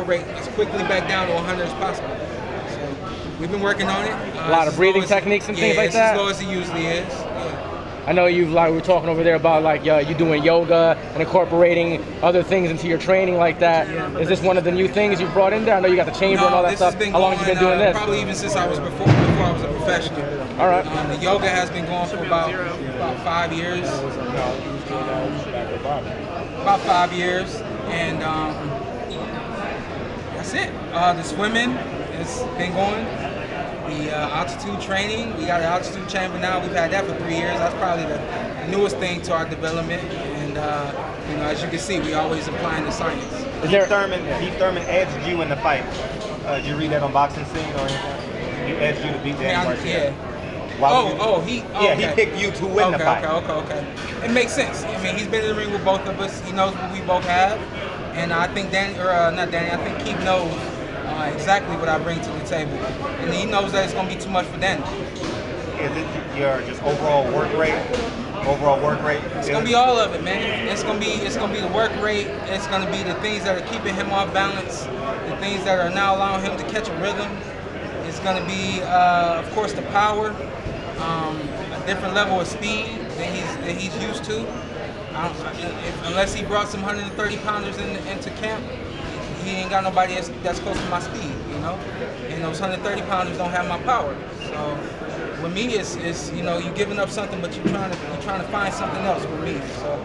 heart rate as quickly back down to 100 as possible. So we've been working on it. A lot of breathing techniques and things like that? As low as it usually is. Yeah. I know we were talking over there about like you doing yoga and incorporating other things into your training like that. Is this one of the new things you brought in there? I know you got the chamber and all that stuff. How long have you been doing this? Probably even since before I was a professional. All right. The yoga has been going for about 5 years. About 5 years, and that's it. The swimming has been going. The altitude training, we got an altitude chamber now. We've had that for 3 years. That's probably the newest thing to our development. And you know, as you can see, we always applying the science. Keith Thurman edged you in the fight. Did you read that on Boxing Scene or anything? He edged you to beat Danny Garcia. Yeah. He picked you to win the fight. Okay. It makes sense. I mean, he's been in the ring with both of us. He knows what we both have, and I think I think Keith knows exactly what I bring to the table, and he knows that it's going to be too much for Danny. Is it your just overall work rate? It's going to be all of it, man. It's going to be the work rate. It's going to be the things that are keeping him off balance, the things that are now allowing him to catch a rhythm. It's going to be, of course, the power, a different level of speed that he's used to. Unless he brought some 130-pounders into camp, he ain't got nobody that's close to my speed, you know. And those 130-pounders don't have my power. So with me, it's you know, you giving up something, but you're trying to find something else with me. So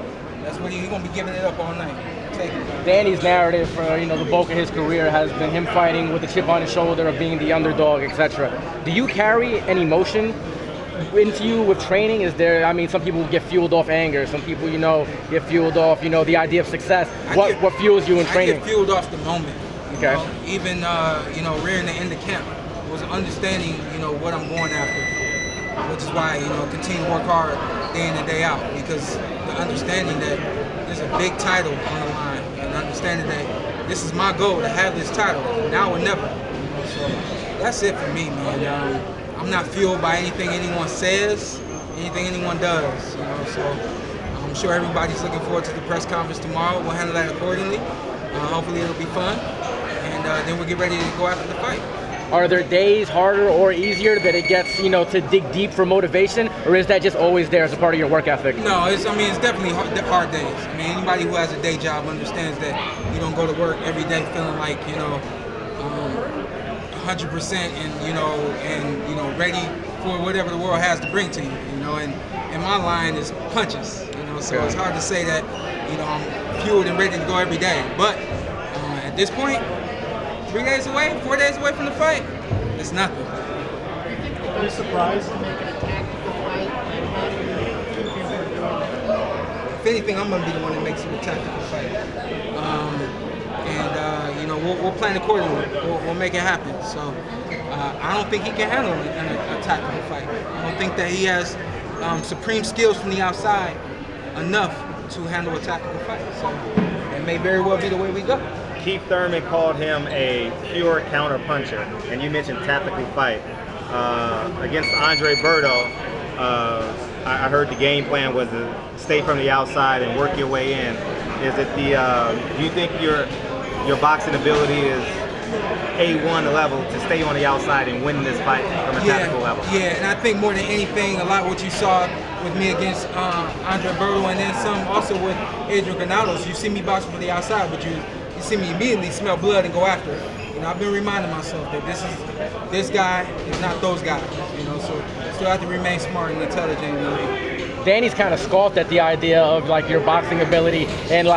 that's what you're gonna be giving it up all night. Take it. Danny's narrative for the bulk of his career has been him fighting with a chip on his shoulder of being the underdog, etc. Do you carry any emotion into you with training? Is there? I mean, some people get fueled off anger. Some people, get fueled off, the idea of success. What fuels you in training? I get fueled off the moment. Okay. Even rearing the end of camp was understanding, what I'm going after, which is why continue to work hard day in and day out, because the understanding that there's a big title on the line, and understanding that this is my goal to have this title now or never. So that's it for me, man. I'm not fueled by anything anyone says, anything anyone does, so I'm sure everybody's looking forward to the press conference tomorrow. We'll handle that accordingly. Hopefully it'll be fun, and then we'll get ready to go after the fight. Are there days harder or easier that it gets, to dig deep for motivation, or is that just always there as a part of your work ethic? No, it's definitely hard days. I mean, anybody who has a day job understands that you don't go to work every day feeling like, 100% and ready for whatever the world has to bring to you, and my line is punches, so it's hard to say that, I'm fueled and ready to go every day, but at this point, 4 days away from the fight, it's nothing. Are you surprised to make an tactical fight? If anything, I'm going to be the one that makes it a tactical fight. We'll plan accordingly. We'll make it happen. So I don't think he can handle a tactical fight. I don't think that he has supreme skills from the outside enough to handle a tactical fight. So it may very well be the way we go. Keith Thurman called him a pure counter puncher, and you mentioned tactical fight. Against Andre Berto, I heard the game plan was to stay from the outside and work your way in. Is it do you think your boxing ability is A1 level to stay on the outside and win this fight from a tactical level? Yeah, and I think more than anything, a lot of what you saw with me against Andre Berto, and then some also with Adrian Granados. You see me boxing from the outside, but you see me immediately smell blood and go after it. I've been reminding myself that this guy is not those guys. So still have to remain smart and intelligent. Danny's kind of scoffed at the idea of your boxing ability and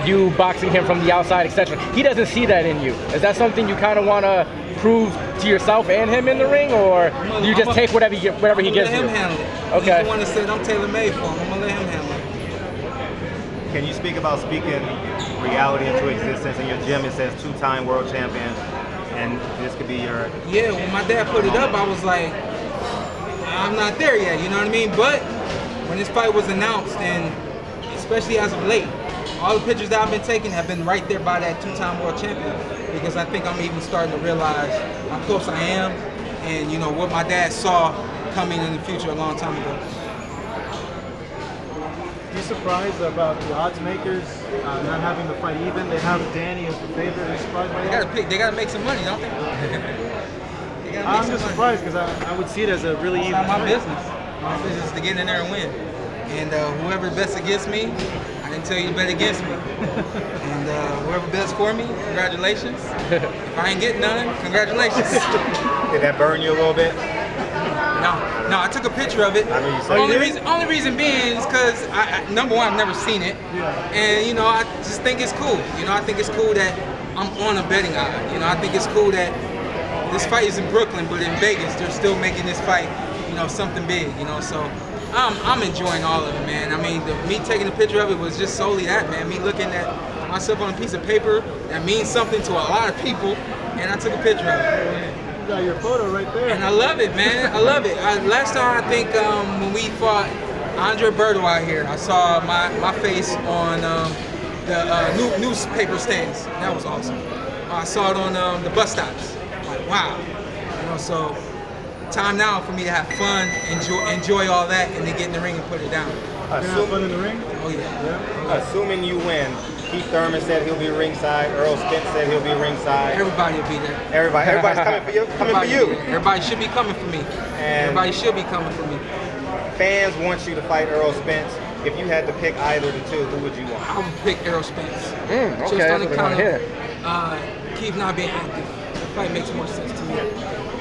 you boxing him from the outside, etc. He doesn't see that in you. Is that something you kind of want to prove to yourself and him in the ring, or you just take whatever he gives you? Let him handle it. Okay. He's the one that said I'm tailor-made for him. I'm gonna let him handle it. Can you speak about speaking reality into existence? In your gym, it says 2-time world champion, and this could be your... Yeah, when my dad put it up, I was like, I'm not there yet, you know what I mean? But when this fight was announced, and especially as of late, all the pictures that I've been taking have been right there by that 2-time world champion, because I think I'm even starting to realize how close I am and, what my dad saw coming in the future a long time ago. You surprised about the odds makers not having the fight even? They have Danny as the favorite. Are you surprised by that? They gotta make some money, don't they? I'm just surprised because I would see it as a really It's even not my fight. business. My business is to get in there and win. And whoever bets against me, I didn't tell you to bet against me. And whoever bets for me, congratulations. If I ain't getting none, congratulations. Did that burn you a little bit? No, I took a picture of it. I know you said Only reason being is because number one, I've never seen it, and you know, I just think it's cool. You know, I think it's cool that I'm on a betting odd. You know, I think it's cool that this fight is in Brooklyn, but in Vegas, they're still making this fight, you know, something big. You know, so I'm enjoying all of it, man. I mean, me taking a picture of it was just solely that, man. Me looking at myself on a piece of paper that means something to a lot of people, and I took a picture of it. You got your photo right there. And I love it, man. I love it. Last time, I think, when we fought Andre Berto out here, I saw my face on the newspaper stands. That was awesome. I saw it on the bus stops. Like, wow. You know, so time now for me to have fun, enjoy all that, and then get in the ring and put it down. Have fun in the ring? Oh, yeah. Assuming you win, Keith Thurman said he'll be ringside. Earl Spence said he'll be ringside. Everybody will be there. Everybody's coming for you. Everybody should be coming for me. And everybody should be coming for me. Fans want you to fight Earl Spence. If you had to pick either of the two, who would you want? I would pick Errol Spence. Okay, Just on the count here. of Keith not being active. The fight makes more sense to me.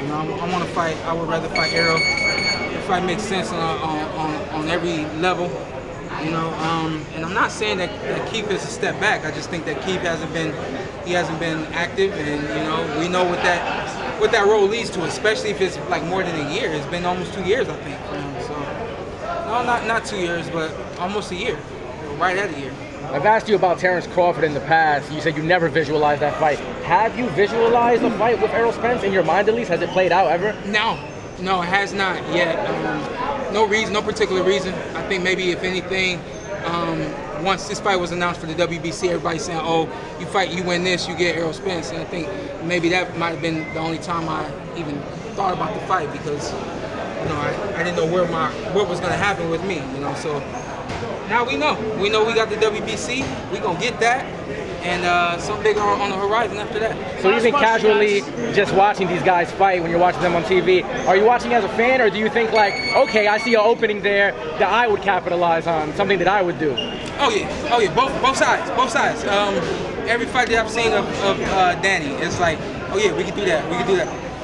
You know, I want to fight. I would rather fight Errol. The fight makes sense on every level. You know, and I'm not saying that Keith is a step back. I just think that Keith hasn't been active, and you know, we know what that role leads to, especially if it's like more than a year. It's been almost 2 years, I think, for him. So, no, not 2 years, but almost a year, right at a year. I've asked you about Terrence Crawford in the past. You said you never visualized that fight. Have you visualized a fight with Errol Spence in your mind, at least? Has it played out ever? No, it has not yet. No reason, no particular reason. I think maybe if anything, once this fight was announced for the WBC, everybody's saying, "Oh, you win this, you get Errol Spence." And I think maybe that might have been the only time I even thought about the fight, because you know I didn't know what was going to happen with me. You know, so now we know. We know we got the WBC. We gonna get that, and something bigger on the horizon after that. So even casually just watching these guys fight when you're watching them on TV, are you watching as a fan, or do you think like, okay, I see an opening there that I would capitalize on, something that I would do? Oh yeah, both sides. Every fight that I've seen of Danny, it's like, oh yeah, we can do that.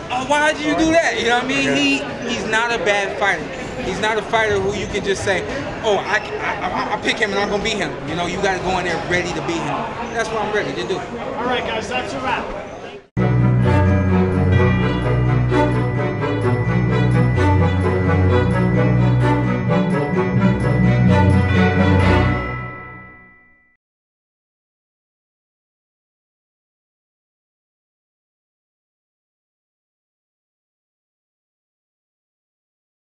Oh, why did you do that? You know what I mean? He's not a bad fighter. He's not a fighter who you can just say, oh, I pick him and I'm gonna beat him. You know, you got to go in there ready to beat him. That's what I'm ready to do. All right, guys, that's a wrap.